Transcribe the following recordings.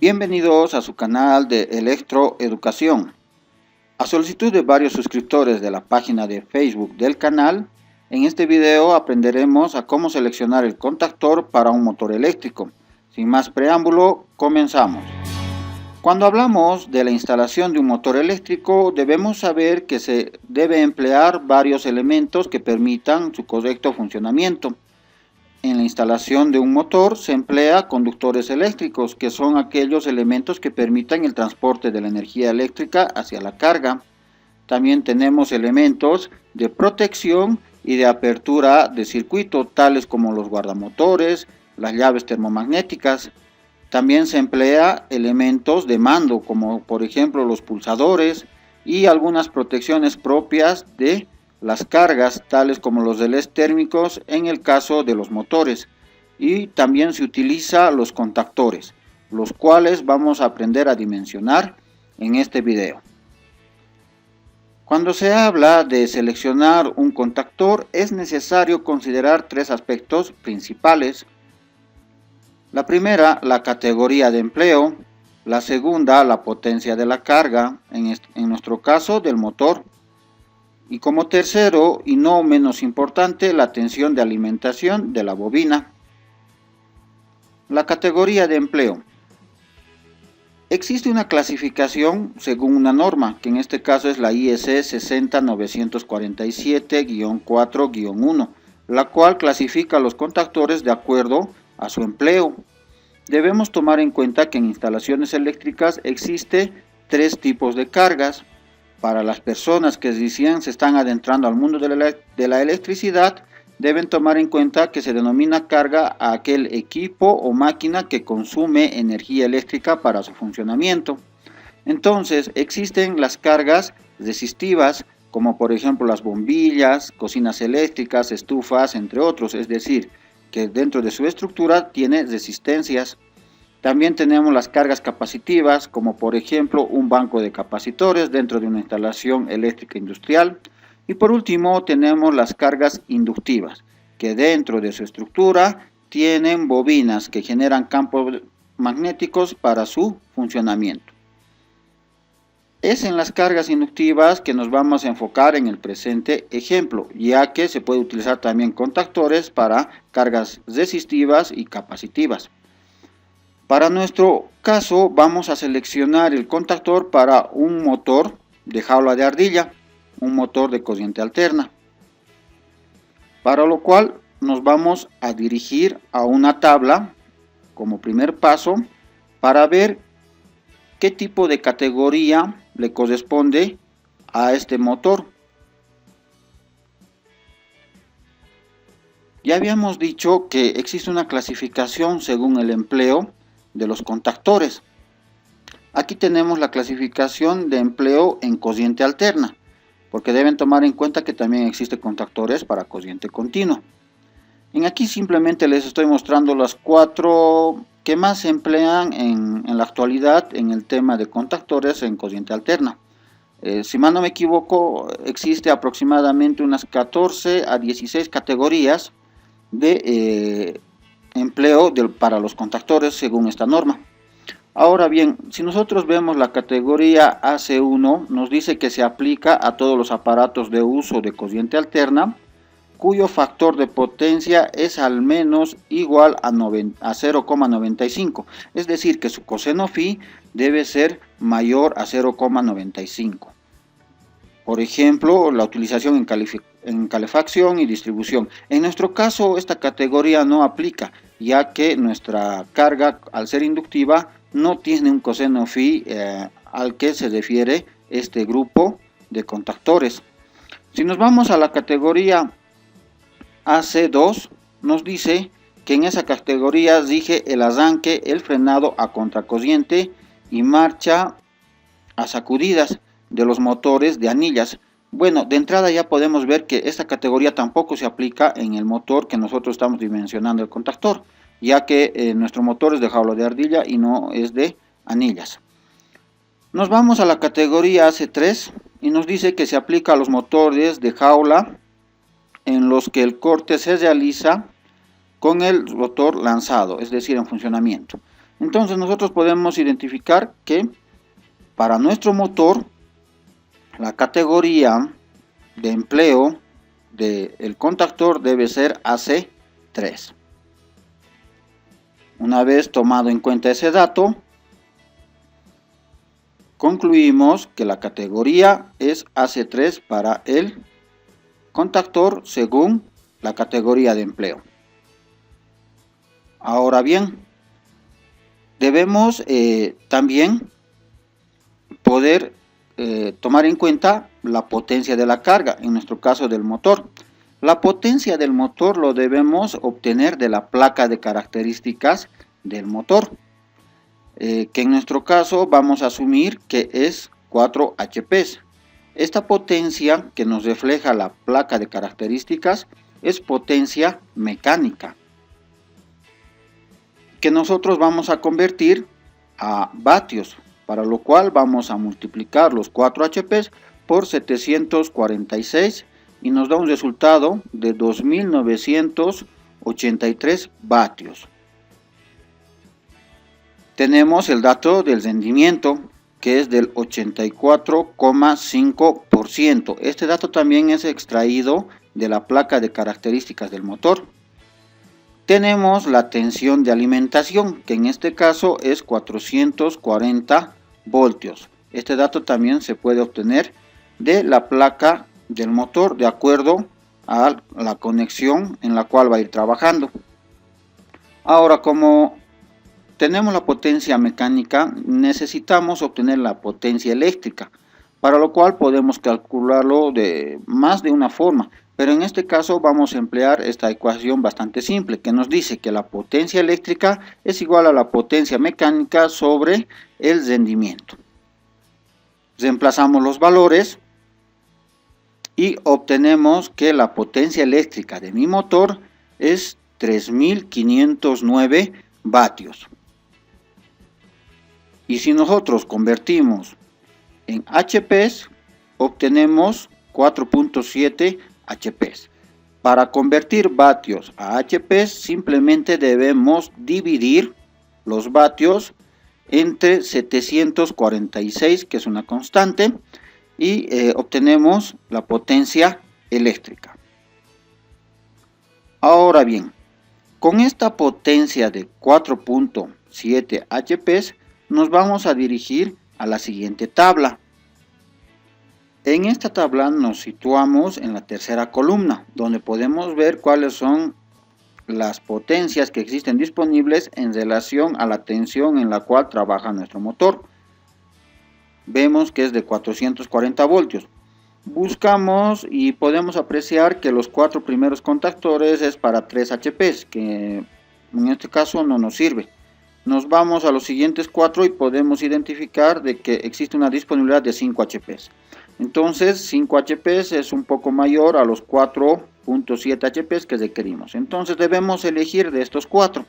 Bienvenidos a su canal de Electroeducación. A solicitud de varios suscriptores de la página de Facebook del canal, en este video aprenderemos a cómo seleccionar el contactor para un motor eléctrico. Sin más preámbulo, comenzamos. Cuando hablamos de la instalación de un motor eléctrico, debemos saber que se debe emplear varios elementos que permitan su correcto funcionamiento. En la instalación de un motor se emplea conductores eléctricos, que son aquellos elementos que permitan el transporte de la energía eléctrica hacia la carga. También tenemos elementos de protección y de apertura de circuito, tales como los guardamotores, las llaves termomagnéticas. También se emplea elementos de mando, como por ejemplo los pulsadores y algunas protecciones propias de las cargas, tales como los relés térmicos en el caso de los motores. Y también se utiliza los contactores, los cuales vamos a aprender a dimensionar en este video. Cuando se habla de seleccionar un contactor, es necesario considerar tres aspectos principales. La primera, la categoría de empleo. La segunda, la potencia de la carga, en nuestro caso del motor. Y como tercero, y no menos importante, la tensión de alimentación de la bobina. La categoría de empleo. Existe una clasificación según una norma, que en este caso es la IEC 60947-4-1, la cual clasifica los contactores de acuerdo a su empleo. Debemos tomar en cuenta que en instalaciones eléctricas existe tres tipos de cargas. Para las personas que recién se están adentrando al mundo de la electricidad, deben tomar en cuenta que se denomina carga a aquel equipo o máquina que consume energía eléctrica para su funcionamiento. Entonces, existen las cargas resistivas, como por ejemplo las bombillas, cocinas eléctricas, estufas, entre otros, es decir, que dentro de su estructura tiene resistencias. También tenemos las cargas capacitivas, como por ejemplo un banco de capacitores dentro de una instalación eléctrica industrial. Y por último tenemos las cargas inductivas, que dentro de su estructura tienen bobinas que generan campos magnéticos para su funcionamiento. Es en las cargas inductivas que nos vamos a enfocar en el presente ejemplo, ya que se puede utilizar también contactores para cargas resistivas y capacitivas. Para nuestro caso vamos a seleccionar el contactor para un motor de jaula de ardilla, un motor de corriente alterna. Para lo cual nos vamos a dirigir a una tabla como primer paso para ver qué tipo de categoría le corresponde a este motor. Ya habíamos dicho que existe una clasificación según el empleo de los contactores. Aquí tenemos la clasificación de empleo en corriente alterna, porque deben tomar en cuenta que también existen contactores para corriente continua. Aquí simplemente les estoy mostrando las cuatro que más se emplean en la actualidad en el tema de contactores en corriente alterna. Si mal no me equivoco, existe aproximadamente unas 14 a 16 categorías de empleo para los contactores según esta norma. Ahora bien, si nosotros vemos la categoría AC1, nos dice que se aplica a todos los aparatos de uso de corriente alterna cuyo factor de potencia es al menos igual a 0,95, es decir que su coseno phi debe ser mayor a 0,95. Por ejemplo, la utilización en calefacción y distribución. En nuestro caso, esta categoría no aplica, ya que nuestra carga, al ser inductiva, no tiene un coseno phi al que se refiere este grupo de contactores. Si nos vamos a la categoría AC2, nos dice que en esa categoría rige el arranque, el frenado a contracorriente y marcha a sacudidas de los motores de anillas. Bueno, de entrada ya podemos ver que esta categoría tampoco se aplica en el motor que nosotros estamos dimensionando el contactor, ya que nuestro motor es de jaula de ardilla y no es de anillas. Nos vamos a la categoría AC3 y nos dice que se aplica a los motores de jaula en los que el corte se realiza con el rotor lanzado, es decir, en funcionamiento. Entonces nosotros podemos identificar que para nuestro motor la categoría de empleo del contactor debe ser AC3. Una vez tomado en cuenta ese dato, concluimos que la categoría es AC3 para el contactor según la categoría de empleo. Ahora bien, debemos también poder tomar en cuenta la potencia de la carga, en nuestro caso del motor. La potencia del motor lo debemos obtener de la placa de características del motor, que en nuestro caso vamos a asumir que es 4 HP. Esta potencia que nos refleja la placa de características es potencia mecánica, que nosotros vamos a convertir a vatios, para lo cual vamos a multiplicar los 4 HP por 746 y nos da un resultado de 2983 vatios. Tenemos el dato del rendimiento, que es del 84,5%. Este dato también es extraído de la placa de características del motor. Tenemos la tensión de alimentación, que en este caso es 440 voltios. Este dato también se puede obtener de la placa del motor de acuerdo a la conexión en la cual va a ir trabajando. Ahora, como tenemos la potencia mecánica, necesitamos obtener la potencia eléctrica, para lo cual podemos calcularlo de más de una forma. Pero en este caso vamos a emplear esta ecuación bastante simple, que nos dice que la potencia eléctrica es igual a la potencia mecánica sobre el rendimiento. Reemplazamos los valores y obtenemos que la potencia eléctrica de mi motor es 3509 vatios. Y si nosotros convertimos en HP, obtenemos 4.7 HP. Para convertir vatios a HP simplemente debemos dividir los vatios entre 746, que es una constante, y obtenemos la potencia eléctrica. Ahora bien, con esta potencia de 4.7 HP nos vamos a dirigir a la siguiente tabla. En esta tabla nos situamos en la tercera columna, donde podemos ver cuáles son las potencias que existen disponibles en relación a la tensión en la cual trabaja nuestro motor. Vemos que es de 440 voltios. Buscamos y podemos apreciar que los 4 primeros contactores es para 3 HP, que en este caso no nos sirve. Nos vamos a los siguientes 4 y podemos identificar de que existe una disponibilidad de 5 HP. Entonces 5 HP es un poco mayor a los 4.7 HP que requerimos. Entonces debemos elegir de estos 4.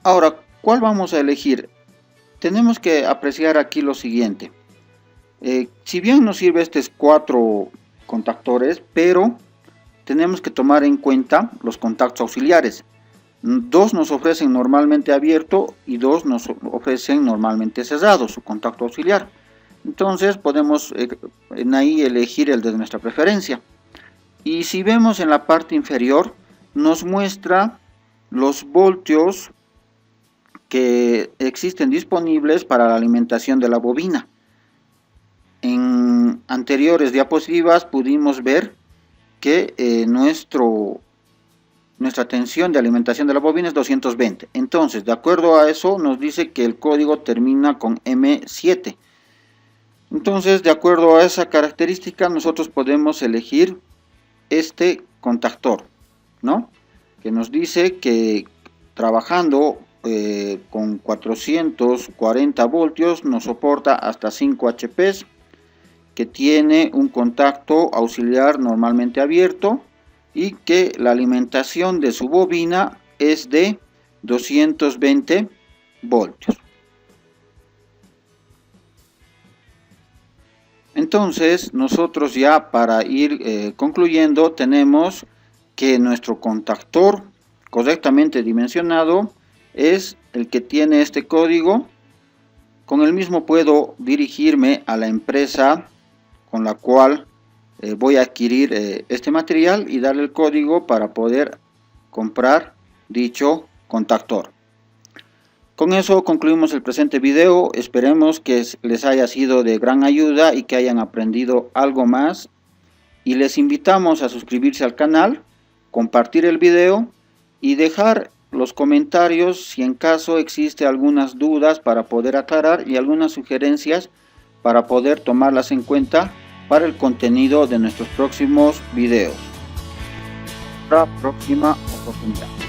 Ahora, ¿cuál vamos a elegir? Tenemos que apreciar aquí lo siguiente. Si bien nos sirve estos 4 contactores, pero tenemos que tomar en cuenta los contactos auxiliares. 2 nos ofrecen normalmente abierto y 2 nos ofrecen normalmente cerrado su contacto auxiliar. Entonces podemos en ahí elegir el de nuestra preferencia. Y si vemos en la parte inferior, nos muestra los voltios que existen disponibles para la alimentación de la bobina. En anteriores diapositivas pudimos ver que nuestra tensión de alimentación de la bobina es 220. Entonces, de acuerdo a eso, nos dice que el código termina con M7. Entonces, de acuerdo a esa característica, nosotros podemos elegir este contactor, ¿no? Que nos dice que trabajando con 440 voltios nos soporta hasta 5 HP, que tiene un contacto auxiliar normalmente abierto y que la alimentación de su bobina es de 220 voltios. Entonces, nosotros ya para ir concluyendo, tenemos que nuestro contactor correctamente dimensionado es el que tiene este código. Con el mismo puedo dirigirme a la empresa con la cual voy a adquirir este material y darle el código para poder comprar dicho contactor. Con eso concluimos el presente video. Esperemos que les haya sido de gran ayuda y que hayan aprendido algo más. Y les invitamos a suscribirse al canal, compartir el video y dejar los comentarios si en caso existe algunas dudas para poder aclarar y algunas sugerencias para poder tomarlas en cuenta para el contenido de nuestros próximos videos. Hasta la próxima oportunidad.